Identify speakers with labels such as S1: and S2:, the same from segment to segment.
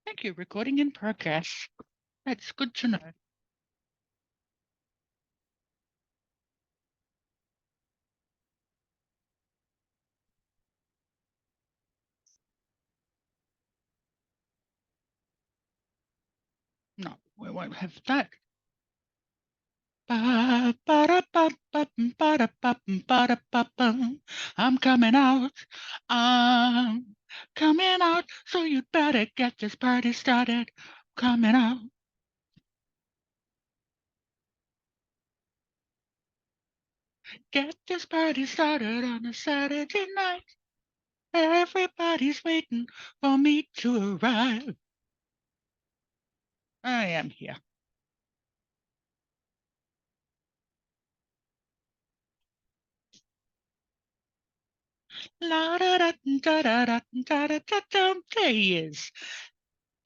S1: Thank you. Recording in progress. That's good to know. No, we won't have that. I'm coming out. I'm coming out. So you'd better get this party started. Coming out. Get this party started on a Saturday night. Everybody's waiting for me to arrive. I am here. La da da da da da da da da da. There he is.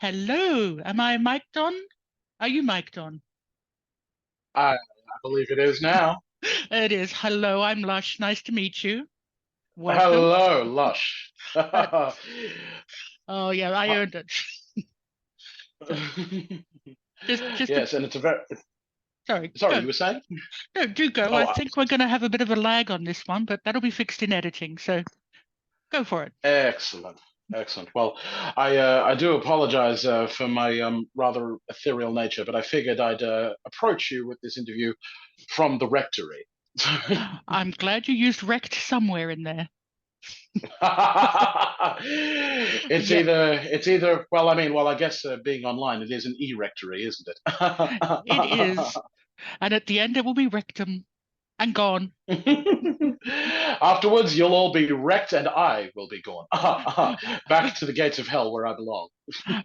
S1: Hello. Am I mic'd on? Are you mic'd on?
S2: I believe it is now.
S1: It is. Hello, I'm Lush. Nice to meet you. Welcome.
S2: Hello, Lush.
S1: Uh, oh yeah, I earned it. So just a
S2: Yes, and it's a very.
S1: sorry.
S2: Sorry,
S1: Go.
S2: you were saying?
S1: No, do go.
S2: Oh,
S1: I think we're going to have a bit of a lag on this one, but that'll be fixed in editing. So go for it.
S2: excellent, excellent. Well, I do apologize for my rather ethereal nature, but I figured I'd approach you with this interview from the rectory.
S1: I'm glad you used rect somewhere in there. Yeah,
S2: It's either well, I mean, well, I guess being online, it is an e-rectory, isn't
S1: it
S2: it?
S1: is. And at the end, it will be rectum and gone.
S2: Afterwards, you'll all be wrecked and I will be gone. Back to the gates of hell where I belong.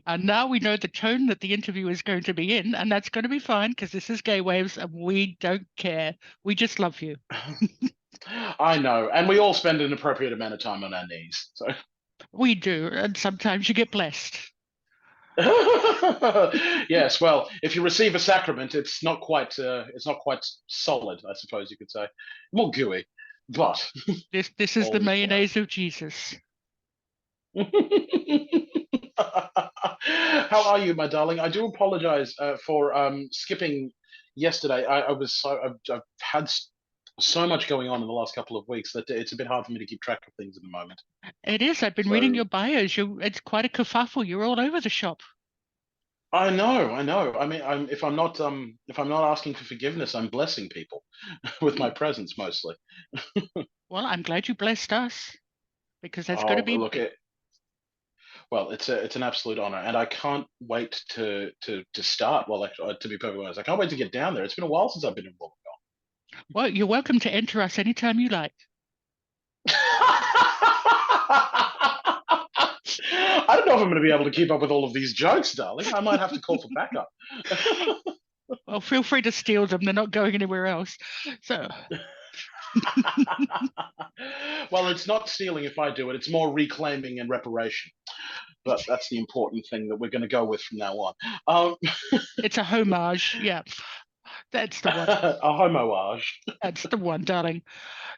S1: And now we know the tone that the interview is going to be in, and that's going to be fine because this is Gaywaves and we don't care. We just love you.
S2: I know, and we all spend an appropriate amount of time on our knees. So,
S1: We do, and sometimes you get blessed.
S2: yes, well, if you receive a sacrament, it's not quite solid, I suppose you could say, more gooey, but
S1: This is the
S2: all is well.
S1: mayonnaise of Jesus.
S2: How are you, my darling? I do apologize for skipping yesterday. I was I've had so much going on in the last couple of weeks that it's a bit hard for me to keep track of things at the moment.
S1: It is. I've been reading
S2: So
S1: your bios. It's quite a kerfuffle. You're all over the shop.
S2: I know, I know. I mean, if I'm not asking for forgiveness, I'm blessing people with my
S1: Hmm.
S2: presence mostly.
S1: Well, I'm glad you blessed us because that's going to
S2: Oh,
S1: be
S2: look, well, it's an absolute honor, and I can't wait to start. Well, to be perfectly honest, I can't wait to get down there. It's been a while since I've been involved.
S1: well. You're welcome to enter us anytime you like.
S2: I don't know if I'm going to be able to keep up with all of these jokes, darling. I might have to call for backup.
S1: Well, feel free to steal them. They're not going anywhere else. So,
S2: Well, it's not stealing if I do it. It's more reclaiming and reparation. But that's the important thing that we're going to go with from now on. Um,
S1: it's a homage. Yeah, that's the one.
S2: a homoage,
S1: That's the one, darling.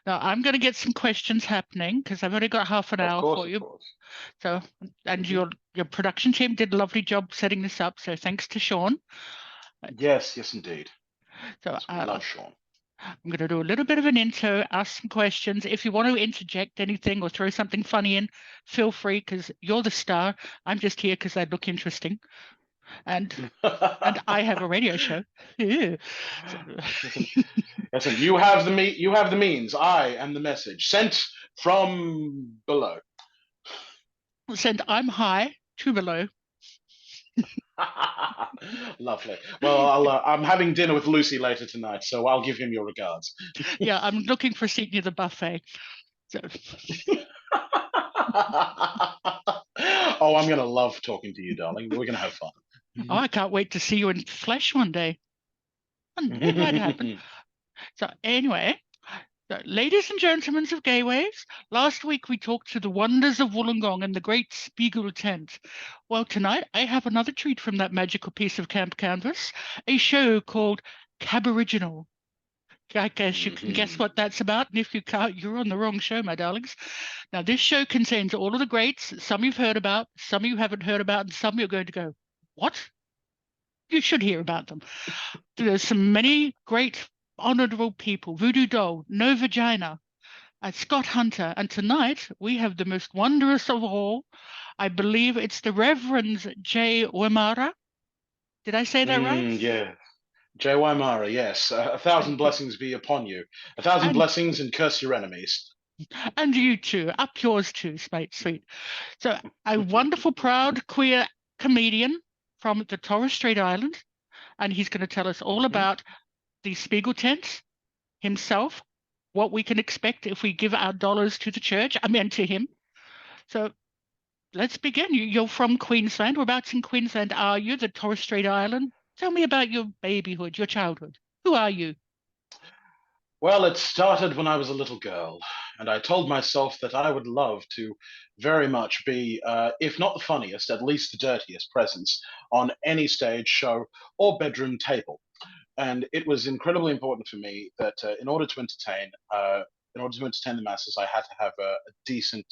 S1: Now, I'm going to get some questions happening because I've only got half an
S2: of
S1: hour
S2: course,
S1: for
S2: of
S1: you.
S2: course.
S1: So, and
S2: Hmm.
S1: your production team did a lovely job setting this up. So, thanks to Sean.
S2: Yes, yes, indeed.
S1: So,
S2: Yes, we love Sean.
S1: I'm going to do a little bit of an intro, ask some questions. If you want to interject anything or throw something funny in, feel free because you're the star. I'm just here because I look interesting, and I have a radio show. Yeah. So,
S2: Listen, listen. You have the You have the means. I am the message sent from below.
S1: send I'm high to below.
S2: Lovely. Well, I'm having dinner with Lucy later tonight, so I'll give him your regards.
S1: Yeah, I'm looking for a seat near the buffet. So,
S2: Oh, I'm gonna love talking to you, darling. We're gonna have fun.
S1: oh, I can't wait to see you in flesh one day. It might happen. So anyway, so, ladies and gentlemen of Gaywaves, last week we talked to the wonders of Wollongong and the great Spiegel tent. Well, tonight I have another treat from that magical piece of camp canvas, a show called Caboriginal. I guess you can guess what that's about. And if you can't, you're on the wrong show, my darlings. Now, this show contains all of the greats, some you've heard about, some you haven't heard about, and some you're going to go, what? You should hear about them. There's some many great, honorable people. Voodoo Doll, No Vagina, Scott Hunter. And tonight, we have the most wondrous of all. I believe it's the Reverend J. Wymarra. Did I say that right?
S2: Yeah. Jay Wymarra, yes. A thousand
S1: Thank you.
S2: blessings be upon you. A thousand
S1: And
S2: blessings and curse your enemies.
S1: and you too. Up yours too, sweet. So a wonderful, proud, queer comedian from the Torres Strait Island, and he's going to tell us all
S2: Mhm.
S1: about the Spiegel tent himself, what we can expect if we give our dollars to the church. I mean, to him. So let's begin. You're from Queensland. Whereabouts in Queensland are you? The Torres Strait Island. Tell me about your babyhood, your childhood. Who are you?
S2: Well, it started when I was a little girl, and I told myself that I would love to very much be, if not the funniest, at least the dirtiest presence on any stage show or bedroom table. And it was incredibly important for me that in order to entertain the masses, I had to have a decent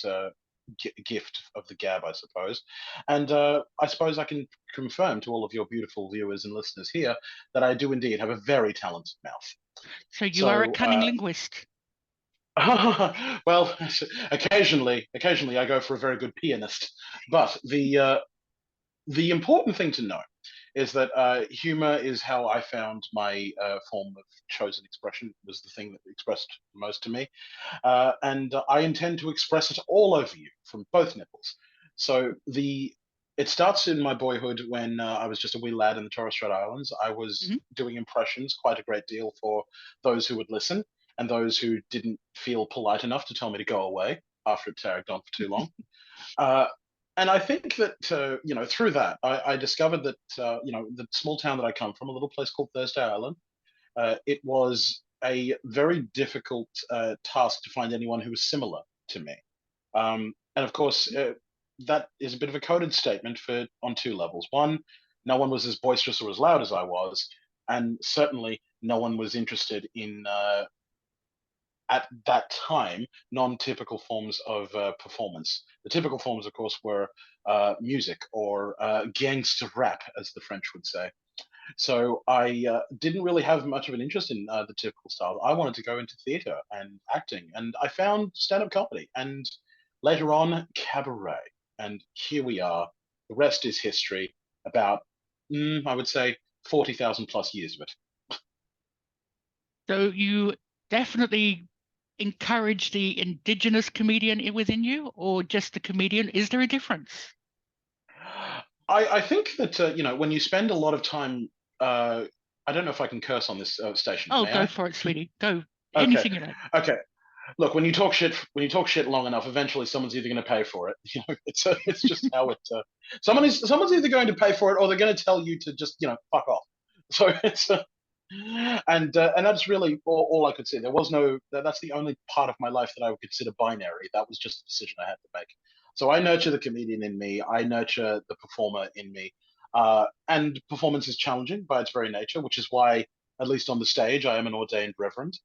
S2: gift of the gab, I suppose. And I suppose I can confirm to all of your beautiful viewers and listeners here that I do indeed have a very talented mouth.
S1: So you are a
S2: So,
S1: cunning linguist.
S2: well, occasionally I go for a very good pianist. But the important thing to know is that humor is how I found my form of chosen expression. It was the thing that expressed most to me, and I intend to express it all over you from both nipples. So it starts in my boyhood when I was just a wee lad in the Torres Strait Islands. I was
S1: Mhm.
S2: doing impressions quite a great deal for those who would listen and those who didn't feel polite enough to tell me to go away after it tagged on for too long. Uh, and I think that through that, I discovered that the small town that I come from, a little place called Thursday Island, it was a very difficult task to find anyone who was similar to me. And of course, that is a bit of a coded statement for on two levels. One, no one was as boisterous or as loud as I was, and certainly no one was interested in at that time non-typical forms of performance. The typical forms, of course, were music or gangster rap, as the French would say. So I didn't really have much of an interest in the typical style. I wanted to go into theatre and acting, and I found stand-up comedy, and later on cabaret. And here we are. The rest is history. About, I would say, 40,000 plus years of it.
S1: So you definitely encourage the indigenous comedian within you, or just the comedian? Is there a difference?
S2: I think that when you spend a lot of time, uh, I don't know if I can curse on this station.
S1: Oh,
S2: May
S1: go
S2: I?
S1: for it, sweetie. Go.
S2: Okay,
S1: Anything you like.
S2: okay. Look, when you talk shit long enough, eventually someone's either going to pay for it. It's just how it. Someone's either going to pay for it or they're going to tell you to just fuck off. So it's and that's really all I could see. There was no that's the only part of my life that I would consider binary. That was just a decision I had to make. So I nurture the comedian in me. I nurture the performer in me. And performance is challenging by its very nature, which is why, at least on the stage, I am an ordained reverend.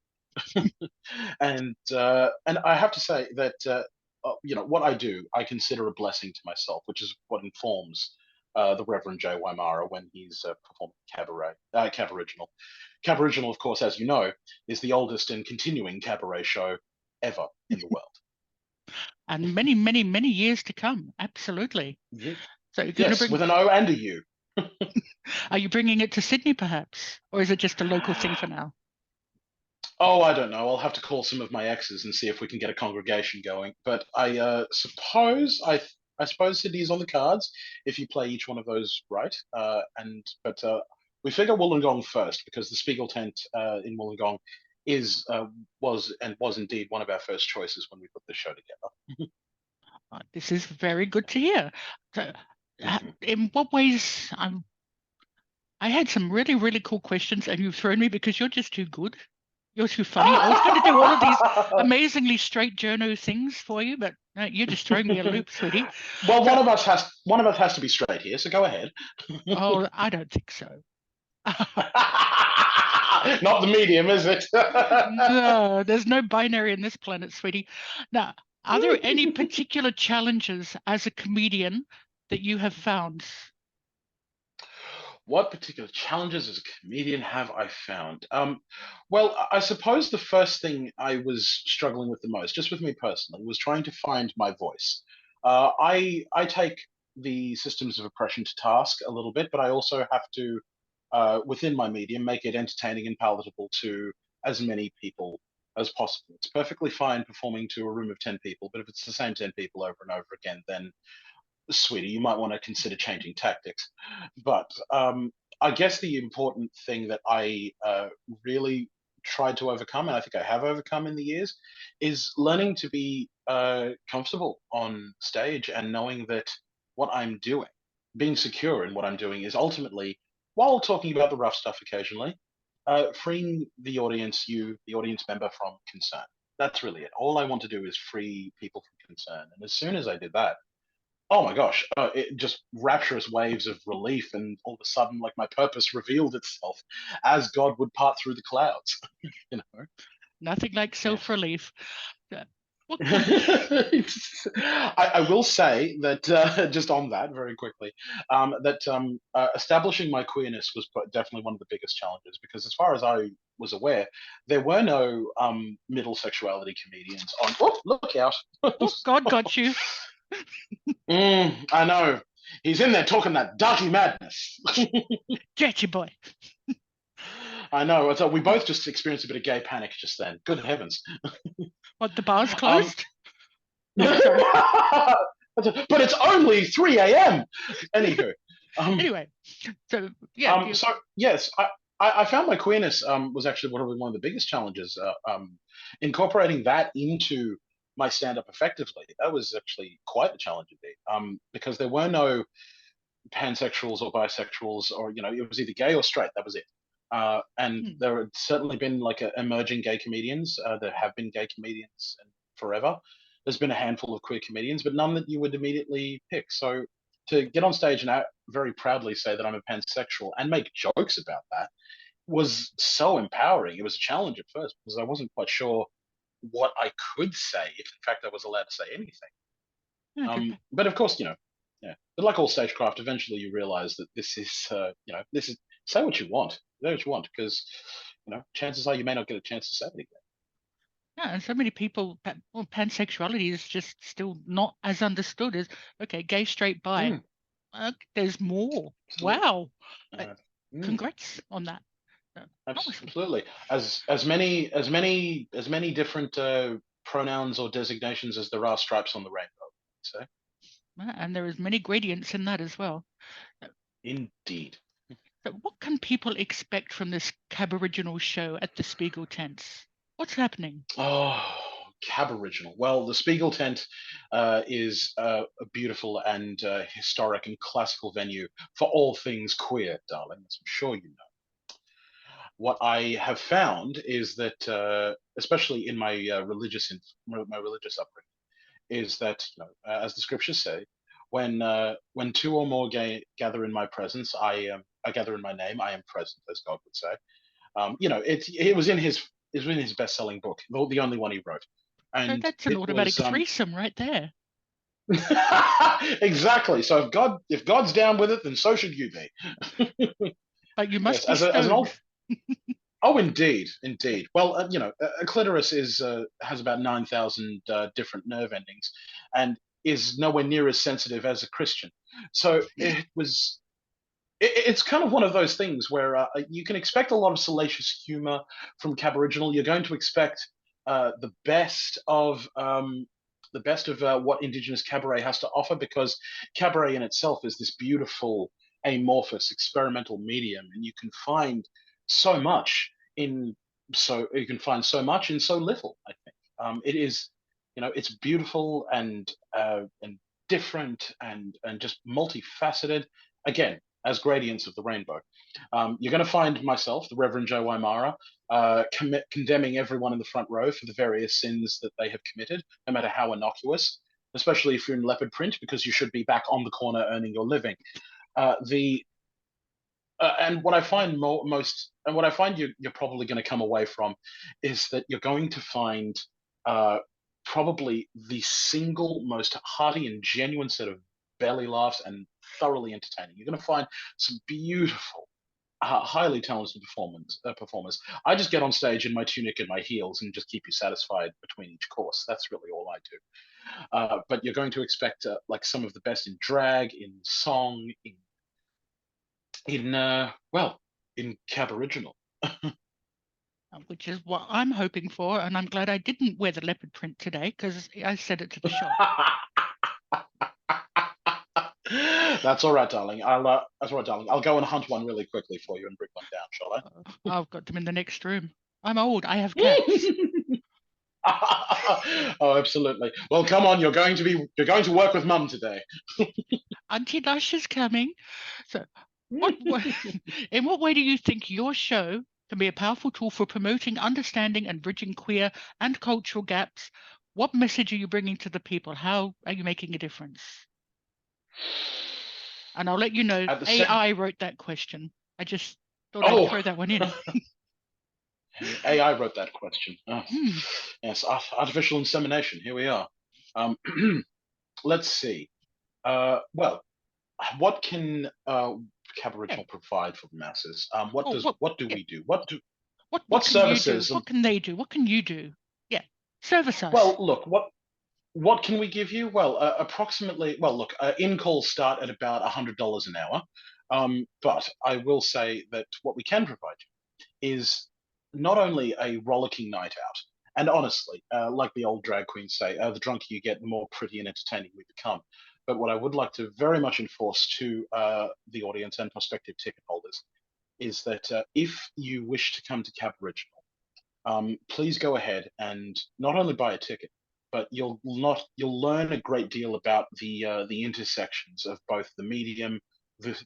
S2: And I have to say that what I do, I consider a blessing to myself, which is what informs the Reverend Jay Wymarra when he's performing cabaret, Caboriginal. Caboriginal, of course, as you know, is the oldest and continuing cabaret show ever in the world.
S1: And many, many, many years to come. Absolutely.
S2: Ye-
S1: So you're going to
S2: yes,
S1: bring,
S2: with an O and a U.
S1: are you bringing it to Sydney perhaps? Or is it just a local thing for now?
S2: Oh, I don't know. I'll have to call some of my exes and see if we can get a congregation going. But I suppose Sydney is on the cards if you play each one of those right. And but We figure Wollongong first because the Spiegel tent in Wollongong is was indeed one of our first choices when we put this show together.
S1: This is very good to hear. So,
S2: Mhm.
S1: in what ways, I had some really, really cool questions and you've thrown me because you're just too good. You're too funny. I was going to do all of these amazingly straight journo things for you, but no, you're just throwing me a loop, sweetie.
S2: Well,
S1: So,
S2: one of us has to be straight here, so go ahead.
S1: oh, I don't think so.
S2: Not the medium, is it?
S1: No, there's no binary in this planet, sweetie. Now, are there any particular challenges as a comedian that you have found?
S2: What particular challenges as a comedian have I found? Well, I suppose the first thing I was struggling with the most, just with me personally, was trying to find my voice. I take the systems of oppression to task a little bit, but I also have to, within my medium, make it entertaining and palatable to as many people as possible. It's perfectly fine performing to a room of 10 people, but if it's the same 10 people over and over again, then sweetie, you might want to consider changing tactics. But I guess the important thing that I really tried to overcome, and I think I have overcome in the years, is learning to be comfortable on stage and knowing that what I'm doing, being secure in what I'm doing, is ultimately, while talking about the rough stuff occasionally, freeing the audience, the audience member, from concern. That's really it. All I want to do is free people from concern. And as soon as I did that, oh my gosh, it just rapturous waves of relief, and all of a sudden, like my purpose revealed itself as God would part through the clouds. you know,
S1: Nothing like
S2: yes.
S1: self-relief. Uh, What can
S2: I will say that just on that very quickly, that establishing my queerness was definitely one of the biggest challenges because, as far as I was aware, there were no middle sexuality comedians on. Oh, look out!
S1: Oh, God got you.
S2: I know. He's in there talking that darky madness.
S1: Get you, boy.
S2: I know. So we both just experienced a bit of gay panic just then. Good heavens.
S1: What, the bar's
S2: Um,
S1: closed? Oh, sorry.
S2: but it's only 3 a.m. Anywho. Um,
S1: Anyway, so yeah,
S2: so yes, I found my queerness was actually one of the biggest challenges. Incorporating that into my stand-up effectively, that was actually quite the challenge indeed. Because there were no pansexuals or bisexuals, or it was either gay or straight. That was it. And
S1: hmm,
S2: there had certainly been like emerging gay comedians. There have been gay comedians forever. There's been a handful of queer comedians, but none that you would immediately pick. So to get on stage and very proudly say that I'm a pansexual and make jokes about that was so empowering. It was a challenge at first because I wasn't quite sure what I could say, if in fact I was allowed to say anything.
S1: okay.
S2: But of course, yeah. But like all stagecraft, eventually you realize that this is say what you want, say what you want, because chances are you may not get a chance to say it again.
S1: Yeah, and so many people, well, pansexuality is just still not as understood as, okay, gay, straight, bi.
S2: Mm,
S1: There's more.
S2: absolutely.
S1: Wow. Uh,
S2: Uh, mm,
S1: Congrats on that. Nice.
S2: absolutely. As many different pronouns or designations as there are stripes on the rainbow. So
S1: And there is many gradients in that as well. Uh,
S2: indeed.
S1: So what can people expect from this Caboriginal show at the Spiegel Tents? What's happening?
S2: Oh, Cab Original. Well, the Spiegel tent is a beautiful and historic and classical venue for all things queer, darling, as I'm sure you know. What I have found is that, especially in my my religious upbringing, is that as the scriptures say, when two or more gather in my presence, I gather in my name, I am present, as God would say. It was in his best-selling book, the only one he wrote,
S1: So
S2: and
S1: that's an
S2: it
S1: automatic
S2: was
S1: threesome right there.
S2: exactly. So if God's down with it, then so should you be.
S1: But you
S2: Yes,
S1: must be
S2: as an
S1: stoned.
S2: old. Oh, indeed, indeed. Well, a clitoris has about 9,000 different nerve endings, and is nowhere near as sensitive as a Christian. So it's kind of one of those things where you can expect a lot of salacious humor from Caboriginal. You're going to expect the best of what Indigenous cabaret has to offer, because cabaret in itself is this beautiful, amorphous, experimental medium, and so much in you can find so much in so little. I think it is, it's beautiful and different and just multifaceted. Again, as gradients of the rainbow. You're going to find myself, the Reverend Joe Wymarra, condemning everyone in the front row for the various sins that they have committed, no matter how innocuous, especially if you're in leopard print, because you should be back on the corner earning your living. The And what I find and what I find you're probably going to come away from, is that you're going to find uh, probably the single most hearty and genuine set of belly laughs and thoroughly entertaining. You're going to find some beautiful, highly talented performers. I just get on stage in my tunic and my heels and just keep you satisfied between each course. That's really all I do. But you're going to expect like some of the best in drag, in song, in cab original.
S1: Which is what I'm hoping for, and I'm glad I didn't wear the leopard print today because I said it to the shop.
S2: That's all right, darling. That's all right, darling. I'll go and hunt one really quickly for you and bring one down, shall
S1: I've got them in the next room. I'm old. I have cats.
S2: I? Oh, absolutely. Well, come on. You're going to work with Mum today.
S1: Auntie Lush is coming. So, in what way do you think your show can be a powerful tool for promoting, understanding, and bridging queer and cultural gaps? What message are you bringing to the people? How are you making a difference? And I'll let you know,
S2: At the same,
S1: AI wrote that question. I just thought I'd
S2: oh,
S1: throw that one in.
S2: AI wrote that question. Oh,
S1: Hmm.
S2: yes, artificial insemination. Here we are. Um, let's see. Well, what can
S1: Yeah.
S2: Caboriginal provide for the masses?
S1: Oh, what?
S2: What do
S1: Yeah.
S2: we do?
S1: What
S2: What
S1: can you do?
S2: services?
S1: What can they do? What can you do? Yeah. Service us.
S2: Well, look, what can we give you? Well, approximately. Well, look, in calls start at about $100 an hour. But I will say that what we can provide you is not only a rollicking night out, and honestly, like the old drag queens say, the drunker you get, the more pretty and entertaining we become. But what I would like to very much enforce to the audience and prospective ticket holders is that if you wish to come to Cap Original, please go ahead and not only buy a ticket, but you'll learn a great deal about the intersections of both the medium, the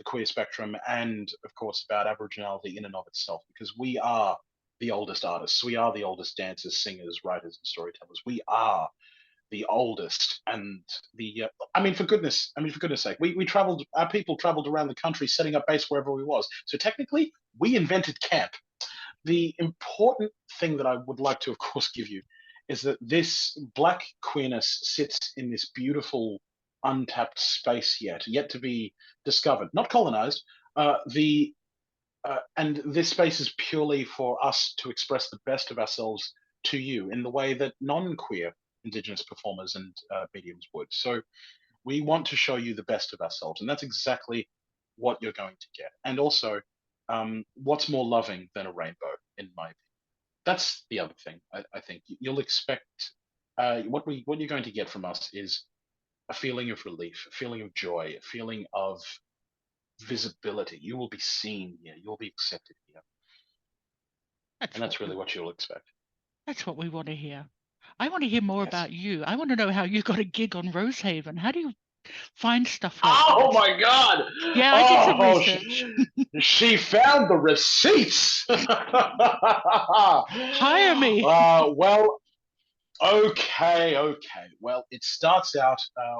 S2: queer spectrum, and of course about Aboriginality in and of itself, because we are the oldest artists, we are the oldest dancers, singers, writers, and storytellers. We are the oldest, and the for goodness sake, we traveled. Our people traveled around the country, setting up base wherever we was. So technically, we invented camp. The important thing that I would like to, of course, give you is that this black queerness sits in this beautiful, untapped space yet to be discovered, not colonized. The And this space is purely for us to express the best of ourselves to you in the way that non-queer Indigenous performers and mediums would. So we want to show you the best of ourselves, and that's exactly what you're going to get. And also, what's more loving than a rainbow, in my opinion? That's the other thing. I think you'll expect what you're going to get from us is a feeling of relief, a feeling of joy, a feeling of visibility. You will be seen here. You will be accepted here,
S1: That's
S2: and that's really what you'll expect.
S1: that's what we want to hear. I want to hear more
S2: Yes.
S1: about you. I want to know how you got a gig on Rosehaven. How do you find stuff like
S2: Oh
S1: that?
S2: my God!
S1: Yeah, I did some
S2: Oh,
S1: research.
S2: she found the receipts.
S1: Hire me.
S2: Well, okay, okay. Well, it starts out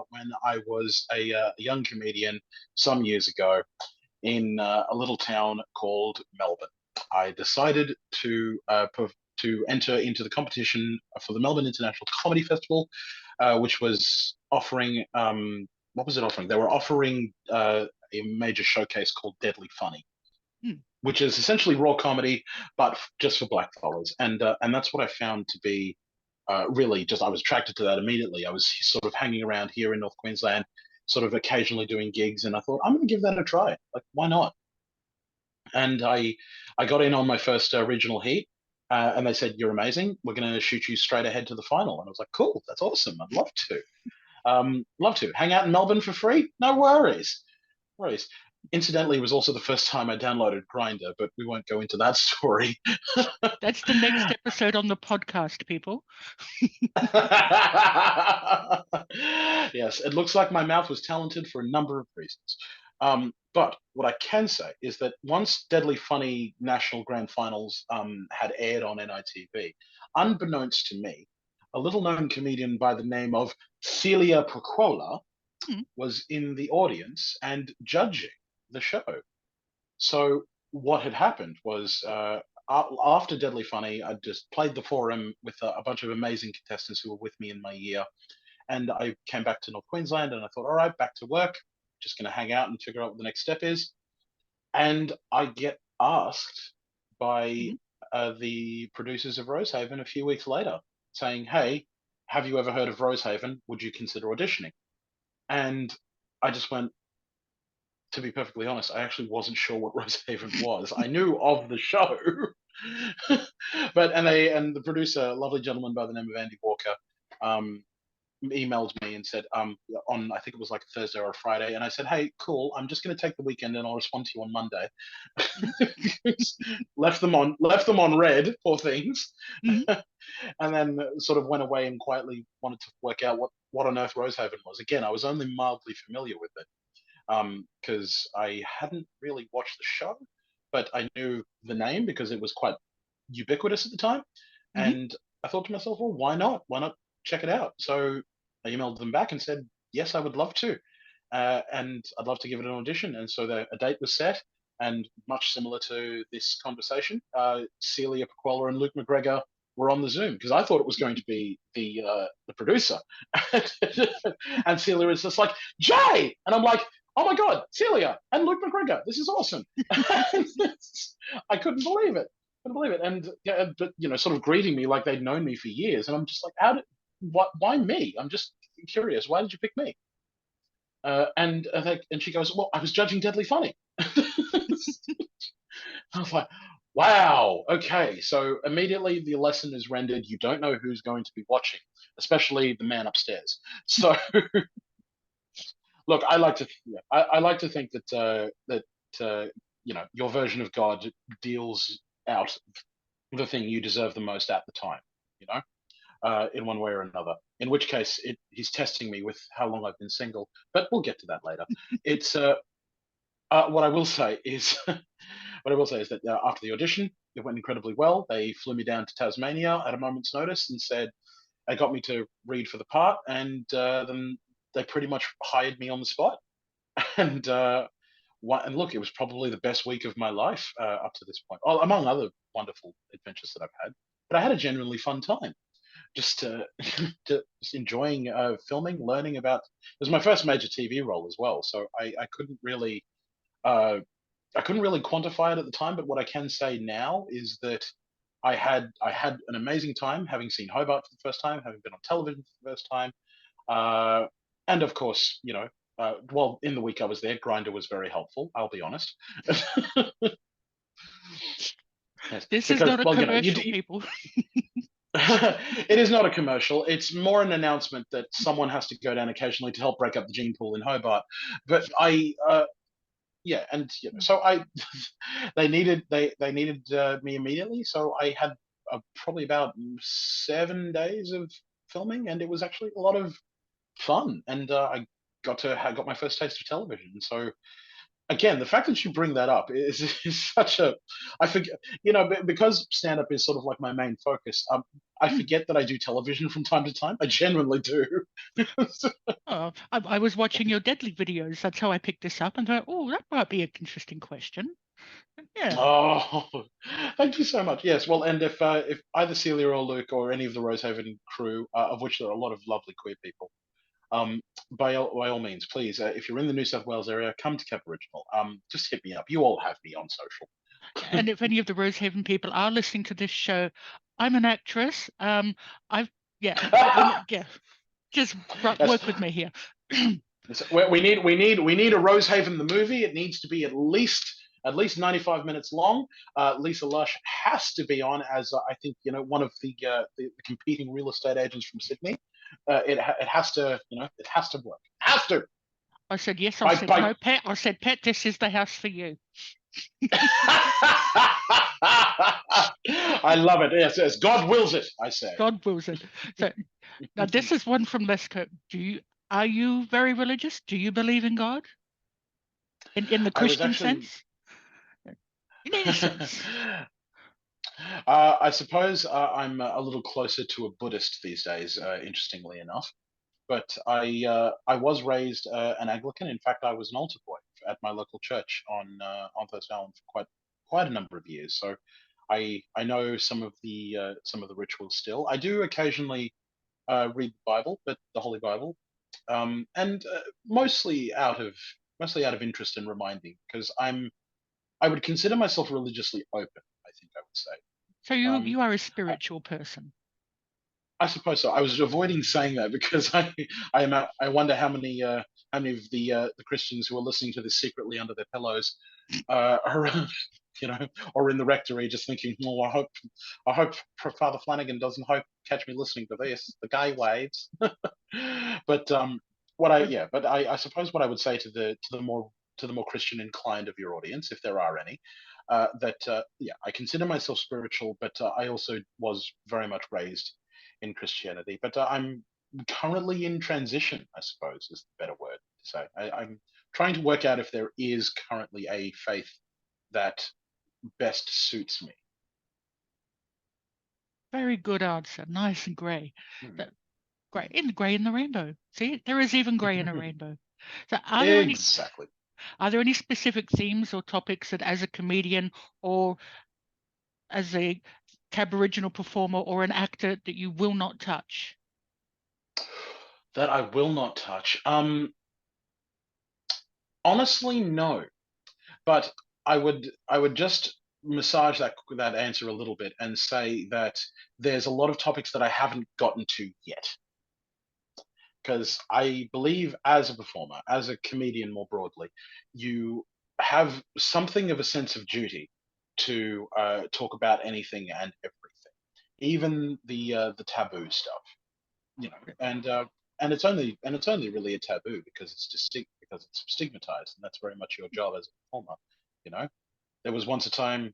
S2: when I was a young comedian some years ago in a little town called Melbourne. I decided to enter into the competition for the Melbourne International Comedy Festival, which was offering what was it offering? They were offering a major showcase called Deadly Funny,
S1: Hmm,
S2: which is essentially raw comedy, but just for black fellas. And that's what I found to be really just I was attracted to that immediately. I was sort of hanging around here in North Queensland, sort of occasionally doing gigs, and I thought I'm going to give that a try. Like, why not? And I got in on my first regional heat, and they said you're amazing. We're going to shoot you straight ahead to the final. And I was like, cool, that's awesome. I'd love to. Love to hang out in Melbourne for free. No worries. Worries. Incidentally, it was also the first time I downloaded Grinder, but we won't go into that story.
S1: that's the next episode on the podcast, people.
S2: Yes, it looks like my mouth was talented for a number of reasons. But what I can say is that once Deadly Funny National Grand Finals had aired on NITV, unbeknownst to me, a little known comedian by the name of Celia Proquola
S1: Hmm,
S2: was in the audience and judging the show. So what had happened was after Deadly Funny, I just played the forum with a bunch of amazing contestants who were with me in my year, and I came back to North Queensland, and I thought, all right, back to work, just going to hang out and figure out what the next step is. And I get asked by
S1: Mhm.
S2: the producers of Rosehaven a few weeks later, saying, "Hey, have you ever heard of Rosehaven? Would you consider auditioning?" And I just went, to be perfectly honest, I actually wasn't sure what Rosehaven was. I knew of the show, but the producer, a lovely gentleman by the name of Andy Walker, um, emailed me and said, on I think it was like a Thursday or a Friday, and I said, "Hey, cool. I'm just going to take the weekend and I'll respond to you on Monday."
S1: Mhm.
S2: Left them on red, poor things,
S1: Mhm.
S2: and then sort of went away and quietly wanted to work out what on earth Rosehaven was. Again, I was only mildly familiar with it because I hadn't really watched the show, but I knew the name because it was quite ubiquitous at the time.
S1: Mhm.
S2: And I thought to myself, well, why not? Why not check it out? So I emailed them back and said, yes, I would love to. And I'd love to give it an audition. And so a date was set. And much similar to this conversation, Celia Paquella and Luke McGregor were on the Zoom because I thought it was going to be the producer. And Celia is just like, Jay! And I'm like, oh my God, Celia and Luke McGregor, this is awesome. I couldn't believe it. Couldn't believe it. And yeah, but sort of greeting me like they'd known me for years. And I'm just like, why me? I'm just curious. Why did you pick me? And she goes, well, I was judging Deadly Funny. I was like, wow, okay. So immediately the lesson is rendered. You don't know who's going to be watching, especially the man upstairs. So look, I like to think that your version of God deals out the thing you deserve the most at the time. You know, in one way or another. In which case, he's testing me with how long I've been single. But we'll get to that later. It's what I will say is that after the audition, it went incredibly well. They flew me down to Tasmania at a moment's notice and said they got me to read for the part, and then they pretty much hired me on the spot. And and look, it was probably the best week of my life up to this point, among other wonderful adventures that I've had. But I had a genuinely fun time, just just enjoying filming, learning about. It was my first major TV role as well, so uh, I couldn't really quantify it at the time. But what I can say now is that I had an amazing time having seen Hobart for the first time, having been on television for the first time, uh, and of course, well, in the week I was there, Grinder was very helpful. I'll be honest. Yes,
S1: This is
S2: because
S1: not a
S2: well,
S1: commercial, people.
S2: it is not a commercial. It's more an announcement that someone has to go down occasionally to help break up the gene pool in Hobart. But yeah, and so they needed me immediately. So I had probably about 7 days of filming, and it was actually a lot of fun. And I got my first taste of television. So again, the fact that you bring that up is such a, I forget, because stand up is sort of like my main focus. I
S1: Mm.
S2: forget that I do television from time to time. I genuinely do.
S1: I was watching your deadly videos. That's how I picked this up and thought, oh, that might be an interesting question. Yeah.
S2: Oh, thank you so much. Yes, well, and if either Celia or Luke or any of the Rosehaven crew, of which there are a lot of lovely queer people, by all means, please, if you're in the New South Wales area, come to Cap Original. Just hit me up. You all have me on social.
S1: And if any of the Rosehaven people are listening to this show, I'm an actress. I've yeah, yeah. Just
S2: Yes,
S1: work with me here.
S2: we need a Rosehaven the movie. It needs to be at least 95 minutes long. Lisa Lush has to be on as I think one of the competing real estate agents from Sydney. It has to it has to work. It has to.
S1: I said yes. I said
S2: By
S1: no, Pet. I said, Pet, this is the house for you.
S2: I love it. Yes, yes. God wills it, I say.
S1: God wills it. So now this is one from Lesco. Are you very religious? Do you believe in God in the
S2: I was
S1: Christian
S2: actually.
S1: sense? In any sense?
S2: I suppose I'm a little closer to a Buddhist these days, interestingly enough. But I was raised an Anglican. In fact, I was an altar boy at my local church on Thursday Island for quite a number of years. So I know some of the rituals still. I do occasionally read the Bible, but the Holy Bible, and mostly out of interest and reminding, because I would consider myself religiously open. I think I would say.
S1: So you
S2: Um,
S1: you are a spiritual person.
S2: I suppose so. I was avoiding saying that because I wonder how many of the Christians who are listening to this secretly under their pillows are or in the rectory just thinking, well, I hope Father Flanagan doesn't hope catch me listening to this, the Gaywaves. But I suppose what I would say to the more Christian inclined of your audience, if there are any, I consider myself spiritual, but I also was very much raised in Christianity. But I'm currently in transition, I suppose, is the better word to say. I'm trying to work out if there is currently a faith that best suits me.
S1: Very good answer. Nice and grey.
S2: Hmm.
S1: That grey in the grey in the rainbow. See, there is even grey in a rainbow. So
S2: Exactly.
S1: are there any specific themes or topics that as a comedian or as a Aboriginal performer or an actor that you will not touch?
S2: That I will not touch. Honestly, no. But I would just massage that answer a little bit and say that there's a lot of topics that I haven't gotten to yet. Because I believe, as a performer, as a comedian more broadly, you have something of a sense of duty to talk about anything and everything, even the taboo stuff, and it's only really a taboo because because it's stigmatized, and that's very much your job as a performer. You know, there was once a time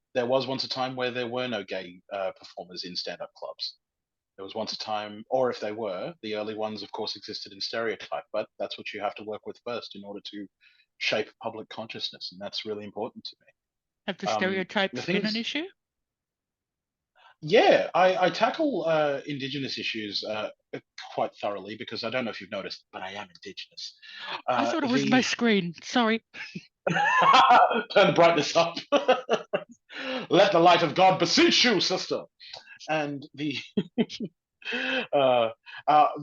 S2: where there were no gay performers in stand-up clubs. There was once a time, or if they were, the early ones, of course, existed in stereotype, but that's what you have to work with first in order to shape public consciousness, and that's really important to me.
S1: Have the
S2: The
S1: stereotypes been an
S2: things,
S1: issue?
S2: yeah, I tackle Indigenous issues quite thoroughly because I don't know if you've noticed, but I am Indigenous.
S1: I thought it was my
S2: The
S1: screen. Sorry.
S2: Turn the brightness up. Let the light of God beseech you, sister. And uh,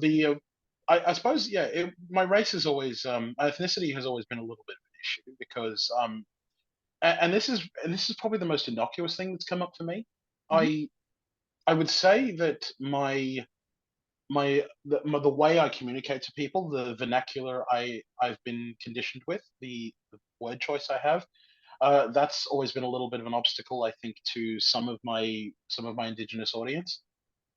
S2: the I suppose my race is always my ethnicity has always been a little bit of an issue because and this is probably the most innocuous thing that's come up for me.
S1: Hmm.
S2: I I would say that the way I communicate to people, the vernacular I've been conditioned with, the word choice I have, that's always been a little bit of an obstacle, I think, to some of my indigenous audience.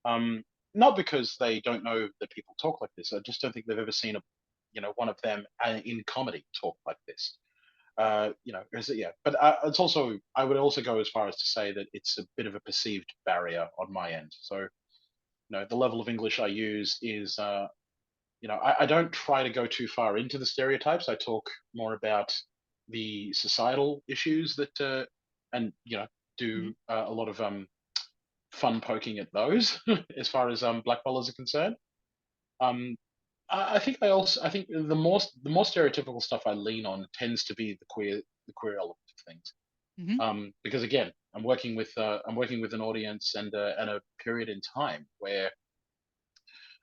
S2: Um, Not because they don't know that people talk like this. I just don't think they've ever seen one of them in comedy talk like this. But it's also I would also go as far as to say that it's a bit of a perceived barrier on my end. So the level of English I use is I don't try to go too far into the stereotypes. I talk more about the societal issues that and
S1: Hmm.
S2: do a lot of fun poking at those as far as black ballers are concerned. Um, I think the more stereotypical stuff I lean on tends to be the queer element of things.
S1: Hmm.
S2: Because again, I'm working with an audience and a period in time where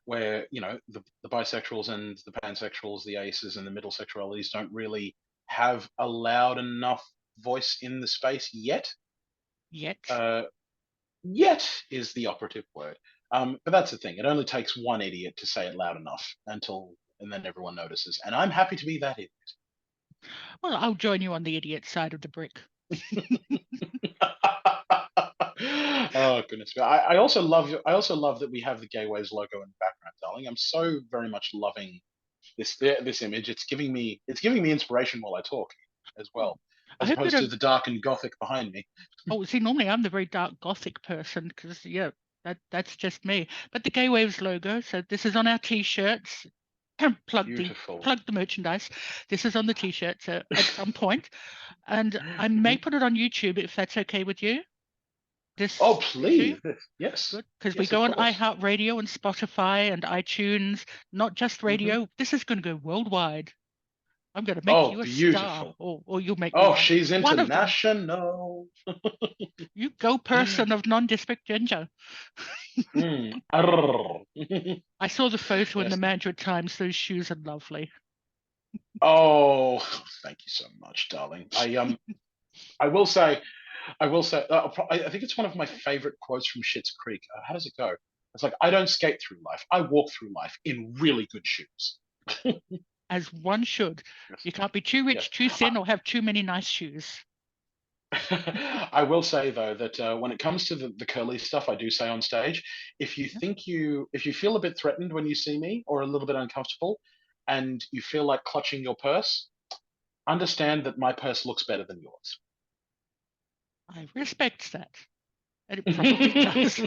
S2: the bisexuals and the pansexuals, the aces and the middle sexualities don't really have a loud enough voice in the space yet.
S1: Yet.
S2: Uh, Yet is the operative word. But that's the thing. It only takes one idiot to say it loud enough and then everyone notices. And I'm happy to be that idiot.
S1: Well, I'll join you on the idiot side of the brick.
S2: Oh goodness! I also love that we have the Gaywaves logo in the background, darling. I'm so very much loving this image. It's giving me inspiration while I talk as
S1: Oh,
S2: well,
S1: I
S2: as
S1: hope you
S2: opposed to
S1: don't.
S2: the dark and gothic behind me.
S1: Oh, see, normally I'm the very dark gothic person because yeah, that's just me. But the Gay Waves logo, so this is on our t-shirts.
S2: Beautiful.
S1: Plug the merchandise. This is on the t-shirt at some point, and I may put it on YouTube if that's okay with you.
S2: Oh,
S1: This you
S2: please. Yes.
S1: good because we
S2: Yes, of
S1: go on
S2: course.
S1: iHeartRadio and Spotify and iTunes, not just
S2: Hmm.
S1: radio. This is going to go worldwide. I'm going to make
S2: Oh,
S1: you a star,
S2: beautiful.
S1: or you'll make me
S2: Oh,
S1: one.
S2: she's
S1: One of them.
S2: international.
S1: You go, person of nondescript gender.
S2: Arr.
S1: I saw the photo in the
S2: Yes.
S1: Mandarin Times. Those shoes are lovely.
S2: Oh, thank you so much, darling. I will say, I think it's one of my favorite quotes from Schitt's Creek. How does it go? It's like, I don't skate through life. I walk through life in really good shoes.
S1: As one should.
S2: Yes.
S1: You can't be too rich,
S2: Yes.
S1: too thin, or have too many nice shoes.
S2: I will say though that when it comes to the curly stuff I do say on stage, if you feel a bit threatened when you see me or a little bit uncomfortable, and you feel like clutching your purse, understand that my purse looks better than yours.
S1: I respect that. And it probably does.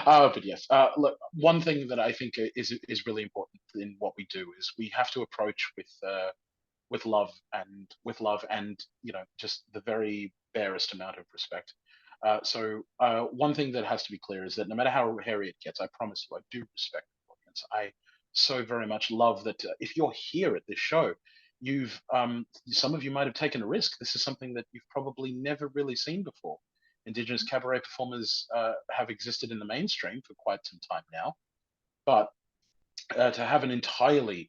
S2: But yes, look, one thing that I think is really important in what we do is we have to approach with love and just the very barest amount of respect. So one thing that has to be clear is that no matter how hairy it gets, I promise you, I do respect the audience. I so very much love that if you're here at this show, you've some of you might have taken a risk. This is something that you've probably never really seen before. Indigenous cabaret performers have existed in the mainstream for quite some time now, but to have an entirely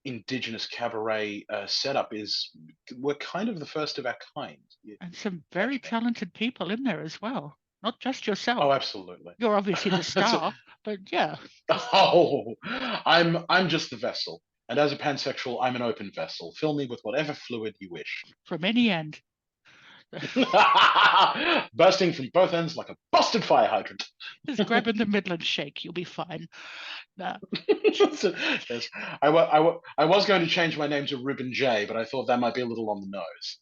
S2: indigenous cabaret setup is we're kind of the first of our kind.
S1: And some
S2: Catch
S1: very
S2: me.
S1: talented people in there as well. Not just
S2: Oh,
S1: yourself.
S2: absolutely.
S1: You're obviously the
S2: That's it.
S1: star, but yeah, just
S2: Oh, I'm just the vessel, and as a pansexual, I'm an open vessel. Fill me with whatever fluid you wish.
S1: from any end.
S2: Bursting from both ends like a busted fire hydrant.
S1: Just grab in the middle and shake. You'll be fine. Now,
S2: Yes, I was going to change my name to Ruben J, but I thought that might be a little on the nose.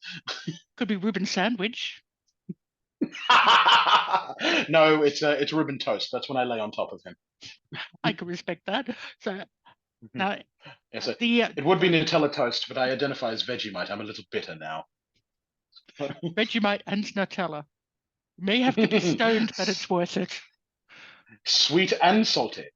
S1: could be Reuben Sandwich.
S2: No, it's Ruben Toast. That's when I lay on top of him.
S1: I can respect that. So now
S2: Yes,
S1: the
S2: it would be Nutella toast, but I identify as Vegemite. I'm a little bitter now.
S1: Vegemite and Nutella may have to be stoned, but it's worth it.
S2: Sweet and salty.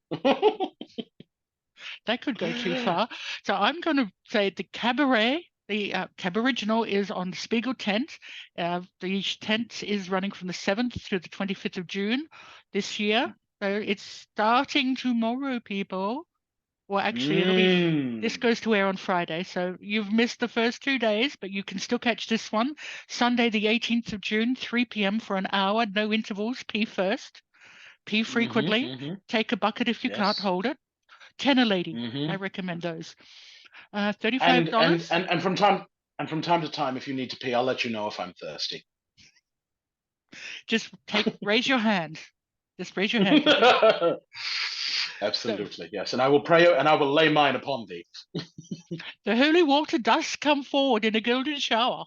S1: That could go too far. So I'm going to say the cabaret. The Caboriginal is on the Spiegel tent. The tent is running from the 7th to the 25th of June this year. So it's starting tomorrow, people. Well, actually, this
S2: Mm.
S1: goes to air on Friday. So you've missed the first 2 days, but you can still catch this one. Sunday, the 18th of June, 3 p.m. for an hour, no intervals. Pee first, pee frequently.
S2: Mm-hmm.
S1: Take a bucket if you can't
S2: Yes.
S1: hold it. Tenor lady. I
S2: Mm-hmm.
S1: recommend those. $35.
S2: And from time to time, if you need to pee, I'll let you know if I'm thirsty.
S1: Just raise your hand. Just raise your hand, people. So
S2: Absolutely, yes. And I will pray and I will lay mine upon thee.
S1: the holy water does come forward in a golden shower.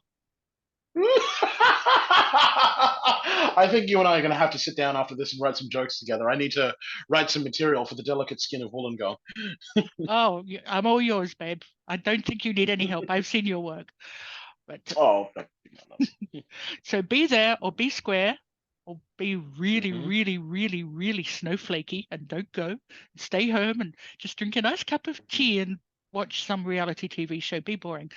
S2: I think you and I are going to have to sit down after this and write some jokes together. I need to write some material for the delicate skin of Wollongong.
S1: Oh, I'm all yours, babe. I don't think you need any help. I've seen your work. But
S2: Oh, thank you, my love.
S1: so be there or be square or be really,
S2: Hmm.
S1: really, really, really snowflakey and don't go. Stay home and just drink a nice cup of tea and watch some reality TV show. Be boring.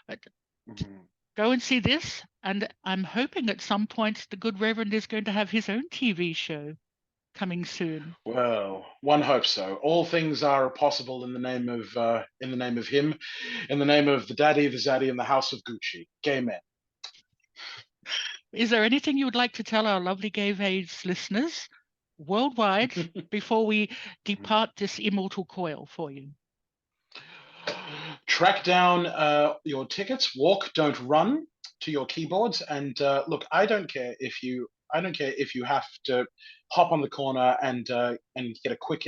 S1: But
S2: Hmm.
S1: go and see this. And I'm hoping at some point the good Reverend is going to have his own TV show coming soon.
S2: Well, one hopes so. All things are possible in the name of him, in the name of the Daddy, the Zaddy, and the House of Gucci. Gay men.
S1: Is there anything you would like to tell our lovely Gaywaves listeners worldwide before we depart this immortal coil for you?
S2: Track down your tickets. Walk, don't run to your keyboards. And look, I don't care if you have to hop on the corner and get a quick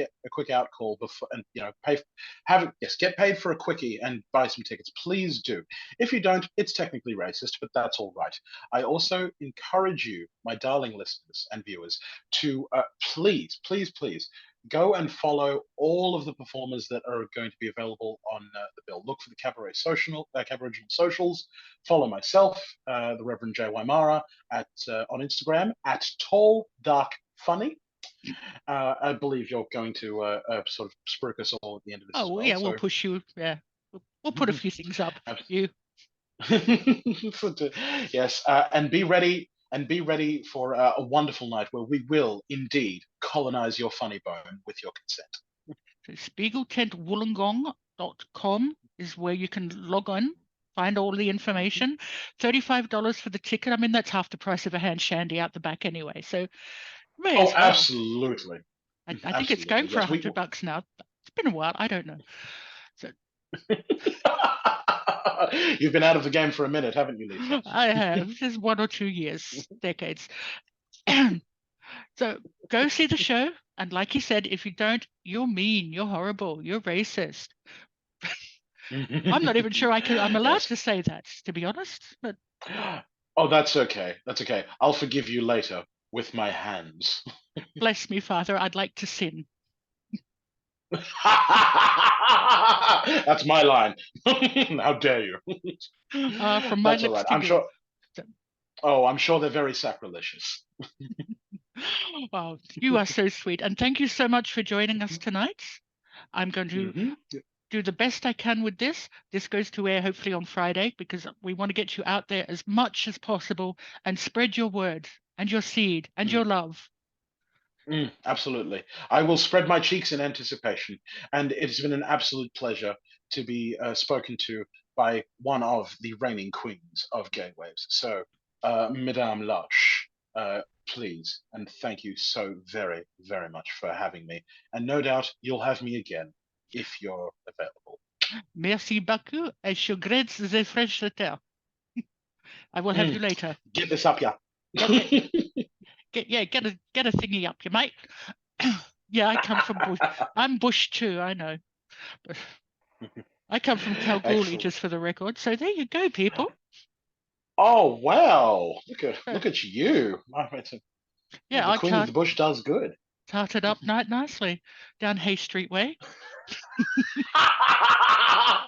S2: out call before, and pay have it yes get paid for a quickie and buy some tickets. Please do. If you don't, it's technically racist, but that's all right. I also encourage you, my darling listeners and viewers, to please, please, please go and follow all of the performers that are going to be available on the bill. Look for the Cabaret socials. Follow myself, the Reverend J. Wymarra, on Instagram at Tall Dark Funny. I believe you're going to sort of spruik us all at the end of this
S1: Oh,
S2: as
S1: well,
S2: well.
S1: yeah, we'll
S2: So,
S1: push you. Yeah, we'll put a few things up.
S2: abs-
S1: You.
S2: yes, and be ready for a wonderful night where we will indeed colonize your funny bone with your consent.
S1: So spiegeltentwollongong.com is where you can log on, find all the information. $35 for the ticket. I mean, that's half the price of a hand shandy out the back anyway. So may
S2: Oh,
S1: as well.
S2: absolutely,
S1: I think it's going
S2: absolutely.
S1: for
S2: Yes, we.
S1: $100 now. It's been a while. I don't know. So
S2: You've been out of the game for a minute, haven't you, Lisa?
S1: I have just 1 or 2 years, decades. So go see the show. And like he said, if you don't, you're mean, you're horrible, you're racist. I'm not even sure I'm allowed
S2: Yes.
S1: to say that, to be honest. But
S2: Oh, that's okay. That's okay. I'll forgive you later with my hands.
S1: bless me, Father, I'd like to sin.
S2: That's my line. How dare you?
S1: From my
S2: That's all
S1: lips
S2: right.
S1: to
S2: I'm
S1: you.
S2: sure. Oh, I'm sure they're very sacrilegious.
S1: Wow, you are so sweet. And thank you so much for joining us tonight. I'm going to
S2: Hmm.
S1: do the best I can with this. This goes to air hopefully on Friday because we want to get you out there as much as possible and spread your word and your seed and your love.
S2: Absolutely. I will spread my cheeks in anticipation. And it's been an absolute pleasure to be spoken to by one of the reigning queens of Gaywaves. So, Madame Lush, please, and thank you so very, very much for having me. And no doubt you'll have me again if you're available.
S1: Merci beaucoup et je regrette the French letter. I will have you
S2: Mm,
S1: later.
S2: get this up, yeah.
S1: Okay, get a thingy up, you mate. Yeah, I come from bush. I'm bush too, I know. But I come from Kalgoorlie,
S2: Excellent.
S1: just for the record. So there you go, people.
S2: Oh wow!
S1: So,
S2: Look at you. Oh,
S1: yeah,
S2: the
S1: I
S2: Queen of the Bush does good.
S1: tarted up nicely down Hay Street Way.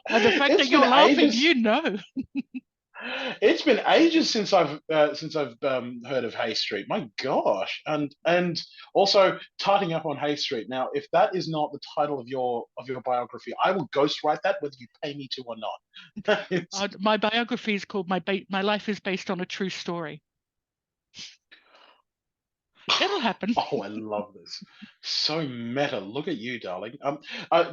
S1: And the fact that
S2: It's been
S1: you're laughing,
S2: ages.
S1: you know.
S2: It's been ages since I've heard of Hay Street. My gosh, and also tarting up on Hay Street. Now, if that is not the title of your biography, I will ghostwrite that whether you pay me to or not. That is,
S1: My biography is called My Life is Based on a True Story. It'll happen.
S2: oh, I love this. So meta. Look at you, darling.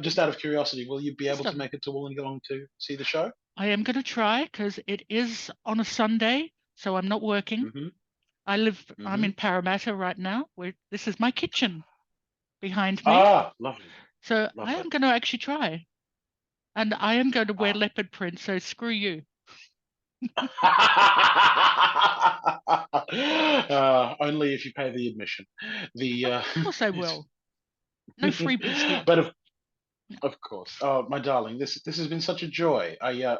S2: Just out of curiosity, will you be
S1: Yes,
S2: able to
S1: darling.
S2: make it to Wollongong to see the show?
S1: I am going to try because it is on a Sunday, so I'm not working.
S2: Mm-hmm.
S1: I'm
S2: Mm-hmm.
S1: in Parramatta right now, where this is my kitchen behind me.
S2: Ah, lovely,
S1: So I
S2: lovely.
S1: am going to actually try. And I am going to wear
S2: Ah.
S1: leopard print, so screw you.
S2: Only if you pay the admission. The
S1: Of course I will. No freebies here.
S2: but of course. Oh, my darling, this has been such a joy. I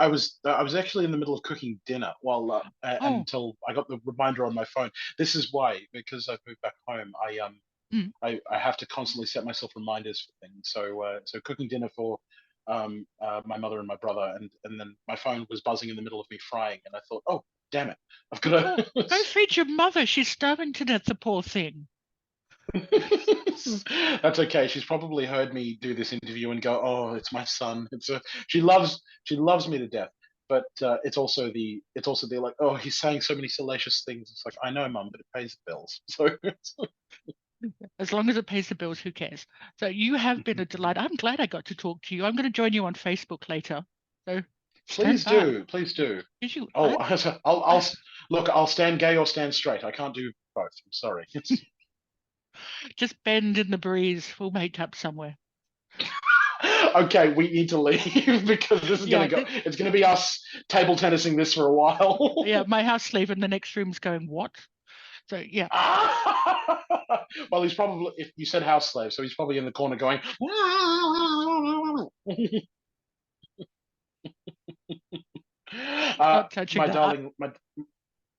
S2: was actually in the middle of cooking dinner while
S1: Oh,
S2: until I got the reminder on my phone. This is why, because I've moved back home.
S1: mm.
S2: I have to constantly set myself reminders for things. So cooking dinner for my mother and my brother, and then my phone was buzzing in the middle of me frying, and I thought, oh damn it, I've got
S1: Go
S2: to.
S1: feed your mother. She's starving to death, the poor thing.
S2: That's okay. She's probably heard me do this interview and go, "Oh, it's my son." She loves me to death. But it's also the like, oh, he's saying so many salacious things. It's like I know, mum, but it pays the bills. So
S1: As long as it pays the bills, who cares? So you have been a delight. I'm glad I got to talk to you. I'm going to join you on Facebook later. So stand
S2: please
S1: by.
S2: do, please do.
S1: Did you?
S2: Oh, I'll look. I'll stand gay or stand straight. I can't do both. I'm sorry.
S1: Just bend in the breeze. We'll make up somewhere.
S2: Okay, we need to leave because this is
S1: Yeah,
S2: gonna go. It's gonna be us table tennising this for a while.
S1: yeah. My house slave in the next room's going, what? So yeah.
S2: Well, he's probably, if you said house slave, so he's probably in the corner going,
S1: Not touching
S2: my
S1: that.
S2: darling, my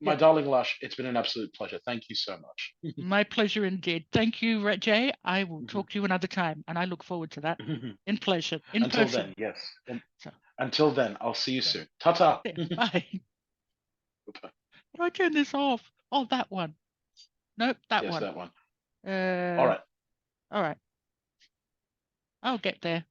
S1: Yeah,
S2: darling Lush, it's been an absolute pleasure. Thank you so much.
S1: my pleasure indeed. Thank you, Jay. I will talk to you another time, and I look forward to that. In pleasure, in
S2: Until
S1: person.
S2: then, yes.
S1: So,
S2: Until then, I'll see you
S1: so
S2: soon. Ta ta.
S1: yeah, bye. Do I turn this off? Oh, that one. Nope, that
S2: Yes,
S1: one.
S2: that one. All right.
S1: All right. I'll get there.